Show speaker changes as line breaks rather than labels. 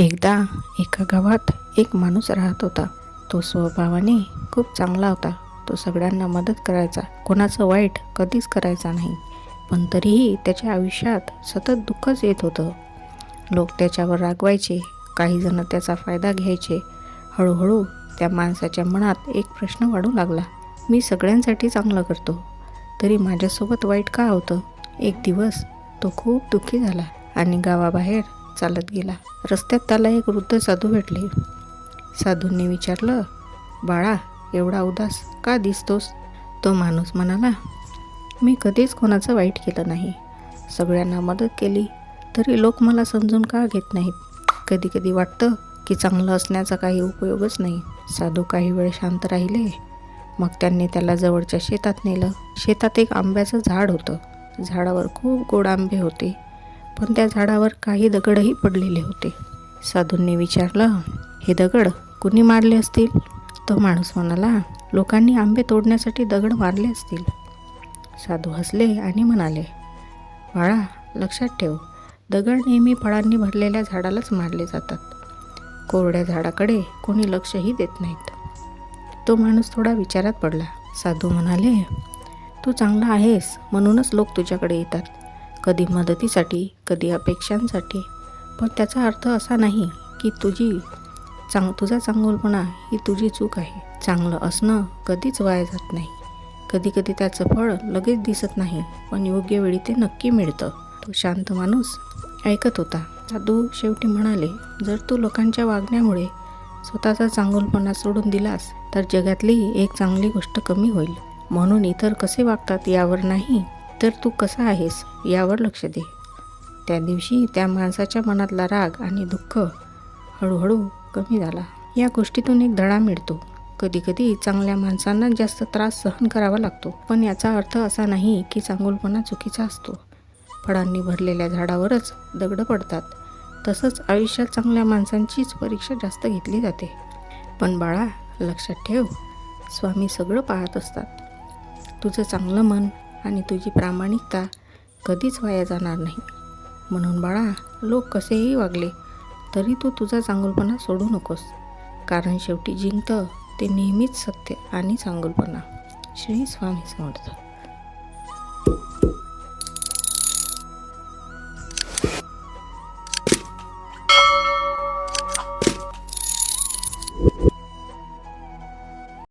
एकदा एका गावात एक माणूस राहत होता. तो स्वभावाने खूप चांगला होता. तो सगळ्यांना मदत करायचा, कोणाचं वाईट कधीच करायचा नाही. पण तरीही त्याच्या आयुष्यात सतत दुःखच येत होतं. लोक त्याच्यावर रागवायचे, काही जण त्याचा फायदा घ्यायचे. हळूहळू त्या माणसाच्या मनात एक प्रश्न वाढू लागला. मी सगळ्यांसाठी चांगलं करतो, तरी माझ्यासोबत वाईट का होतं? एक दिवस तो खूप दुःखी झाला आणि गावाबाहेर चालत गेला. रस्त्यात त्याला एक वृद्ध साधू भेटले. साधूंनी विचारलं, बाळा, एवढा उदास का दिसतोस? तो माणूस म्हणाला, मी कधीच कोणाचं वाईट केलं नाही. सगळ्यांना मदत केली, तरी लोक मला समजून का घेत नाहीत? कधी कधी वाटतं की चांगलं असण्याचा काही उपयोगच नाही. साधू काही वेळ शांत राहिले. मग त्यांनी त्याला जवळच्या शेतात नेलं. शेतात एक आंब्याचं झाड होतं. झाडावर खूप गोड आंबे होते, पण त्या झाडावर काही दगडही पडलेले होते. साधूंनी विचारलं, हे दगड कुणी मारले असतील? तो माणूस म्हणाला, लोकांनी आंबे तोडण्यासाठी दगड मारले असतील. साधू हसले आणि म्हणाले, बाळा, लक्षात ठेव, दगड नेहमी फळांनी भरलेल्या झाडालाच मारले जातात. कोरड्या झाडाकडे कोणी लक्षही देत नाहीत. तो माणूस थोडा विचारात पडला. साधू म्हणाले, तू चांगला आहेस म्हणूनच लोक तुझ्याकडे येतात, कधी मदतीसाठी, कधी अपेक्षांसाठी. पण त्याचा अर्थ असा नाही की तुझा चांगुलपणा ही तुझी चूक आहे. चांगलं असणं कधीच वाया जात नाही. कधी कधी त्याचं फळ लगेच दिसत नाही, पण योग्य वेळी ते नक्की मिळतं. तो शांत माणूस ऐकत होता. साधू शेवटी म्हणाले, जर तू लोकांच्या वागण्यामुळे स्वतःचा चांगुलपणा सोडून दिलास, तर जगातली एक चांगली गोष्ट कमी होईल. म्हणून इतर कसे वागतात यावर नाही, तर तू कसा आहेस यावर लक्ष दे. त्या दिवशी त्या माणसाच्या मनातला राग आणि दुःख हळूहळू कमी झाला. या गोष्टीतून एक धडा मिळतो. कधी कधी चांगल्या माणसांना जास्त त्रास सहन करावा लागतो, पण याचा अर्थ असा नाही की चांगुलपणा चुकीचा असतो. फळांनी भरलेल्या झाडावरच दगडं पडतात. तसंच आयुष्यात चांगल्या माणसांचीच परीक्षा जास्त घेतली जाते. पण बाळा, लक्षात ठेव, स्वामी सगळं पाहत असतात. तुझं चांगलं मन आणि तुझी प्रामाणिकता कधीच वाया जाणार नाही. म्हणून बाळा, लोक कसेही वागले तरी तू तुझा चांगुलपणा सोडू नकोस, कारण शेवटी जिंकतं ते नेहमीच सत्य आणि चांगुलपणा. श्री स्वामी समर्थ.